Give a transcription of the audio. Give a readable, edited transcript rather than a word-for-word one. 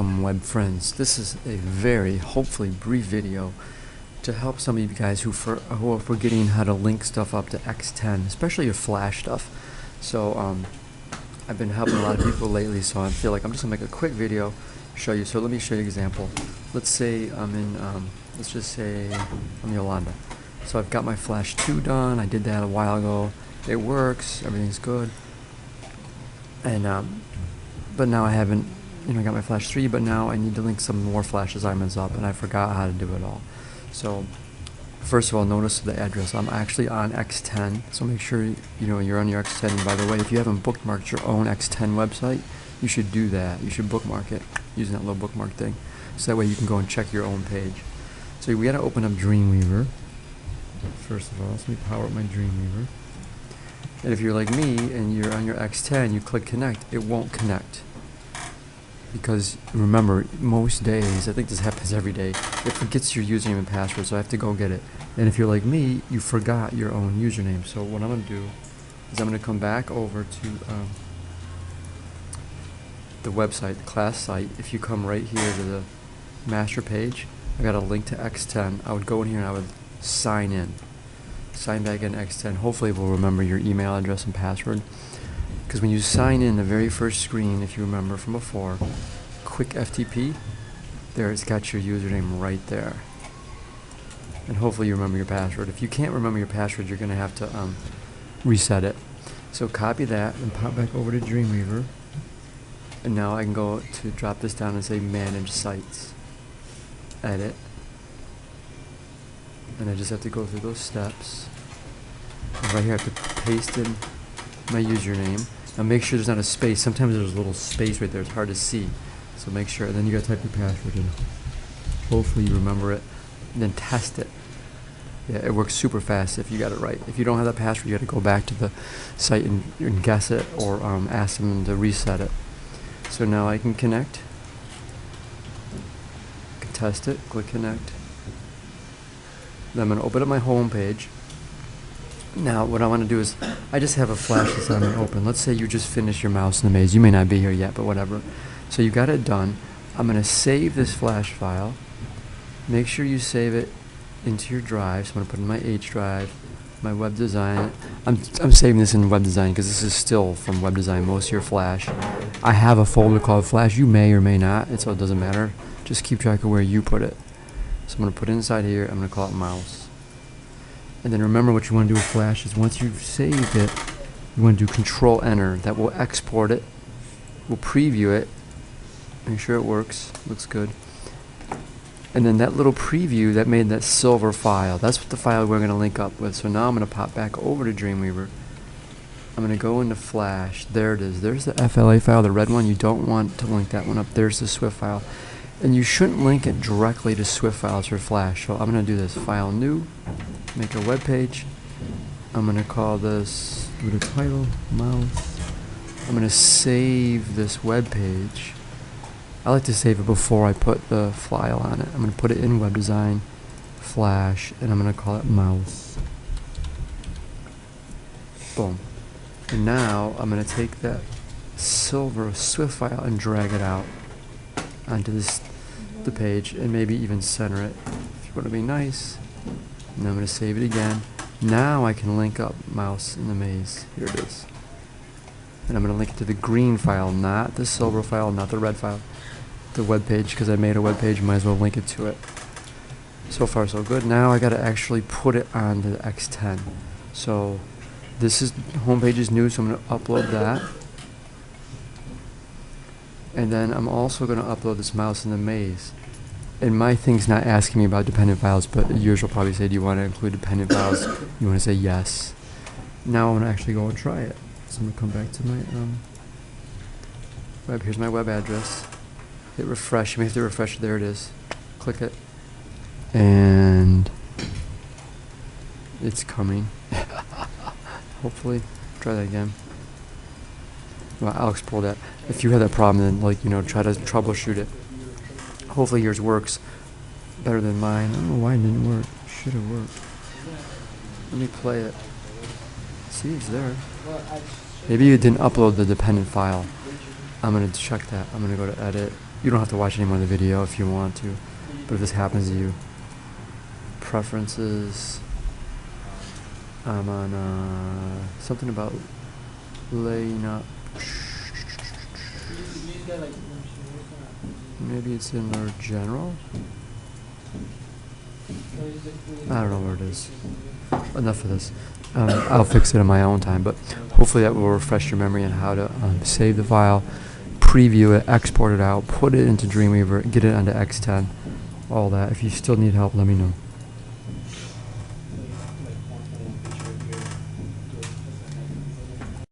Welcome web friends. This is a very hopefully brief video to help some of you guys who are forgetting how to link stuff up to x10, especially your Flash stuff. So I've been helping a lot of people lately, so I feel like I'm just gonna make a quick video, show you. So let me show you an example. Let's say I'm in, let's just say I'm Yolanda. So I've got my Flash 2 done. I did that a while ago. It works. Everything's good. And but now I haven't, got my Flash 3, but now I need to link some more Flash assignments up, and I forgot how to do it all. So first of all, notice the address. I'm actually on x10, so make sure you're on your x10. And by the way, if you haven't bookmarked your own x10 website, you should do that. You should bookmark it using that little bookmark thing, so that way you can go and check your own page. So we got to open up Dreamweaver. First of all, let me power up my Dreamweaver. And if you're like me and you're on your x10, you click connect, it won't connect. Because remember, most days, I think this happens every day, it forgets your username and password, so I have to go get it. And if you're like me, you forgot your own username. So what I'm going to do is I'm going to come back over to the website, the class site. If you come right here to the master page, I got a link to x10. I would go in here and I would sign in. Sign back in x10. Hopefully it will remember your email address and password. Because when you sign in, the very first screen, if you remember from before, quick FTP, there it's got your username right there. And hopefully you remember your password. If you can't remember your password, you're going to have to reset it. So copy that and pop back over to Dreamweaver. And now I can go to drop this down and say Manage Sites. Edit. And I just have to go through those steps. And right here I have to paste in my username. Now make sure there's not a space. Sometimes there's a little space right there. It's hard to see. So make sure. And then you gotta type your password in. Hopefully you remember it. And then test it. Yeah, it works super fast if you got it right. If you don't have that password, you gotta go back to the site and guess it, or ask them to reset it. So now I can connect. I can test it. Click connect. Then I'm going to open up my home page. Now what I want to do is, I just have a Flash assignment open. Let's say you just finished your Mouse in the Maze. You may not be here yet, but whatever. So you got it done. I'm going to save this Flash file. Make sure you save it into your drive. So I'm going to put it in my H drive, my web design. I'm saving this in web design because this is still from web design, most of your Flash. I have a folder called Flash. You may or may not, so it doesn't matter. Just keep track of where you put it. So I'm going to put it inside here. I'm going to call it Mouse. And then remember, what you want to do with Flash is once you've saved it, you want to do Control Enter. That will export it. We'll preview it. Make sure it works. Looks good. And then that little preview that made that silver file, that's what the file we're going to link up with. So now I'm going to pop back over to Dreamweaver. I'm going to go into Flash. There it is. There's the FLA file, the red one. You don't want to link that one up. There's the Swift file. And you shouldn't link it directly to Swift files for Flash. So I'm going to do this. File new. Make a web page. I'm going to call this, give it a title, Mouse. I'm going to save this web page. I like to save it before I put the file on it. I'm going to put it in web design, Flash, and I'm going to call it Mouse. Boom. And now I'm going to take that silver Swift file and drag it out onto the page, and maybe even center it if you want to be nice. And I'm going to save it again. Now I can link up Mouse in the Maze. Here it is. And I'm going to link it to the green file, not the silver file, not the red file. The web page, because I made a web page, might as well link it to it. So far so good. Now I got to actually put it onto the x10. So this is, homepage is new, so I'm going to upload that. And then I'm also going to upload this Mouse in the Maze. And my thing's not asking me about dependent files, but yours will probably say, do you want to include dependent files? You want to say yes. Now I'm going to actually go and try it. So I'm going to come back to my web. Here's my web address. Hit refresh. You may have to refresh it. There it is. Click it. And it's coming. Hopefully. Try that again. Well, I'll explore that. If you have that problem, then try to troubleshoot it. Hopefully yours works better than mine. I don't know why it didn't work. Should have worked. Let me play it. See, it's there. Maybe you didn't upload the dependent file. I'm going to check that. I'm going to go to edit, You don't have to watch any more of the video if you want to, but if this happens to you, preferences, I'm on something about laying up. Maybe it's in our general. I don't know where it is. Enough of this. I'll fix it on my own time, but hopefully that will refresh your memory on how to save the file, preview it, export it out, put it into Dreamweaver, get it onto x10, all that. If you still need help, let me know.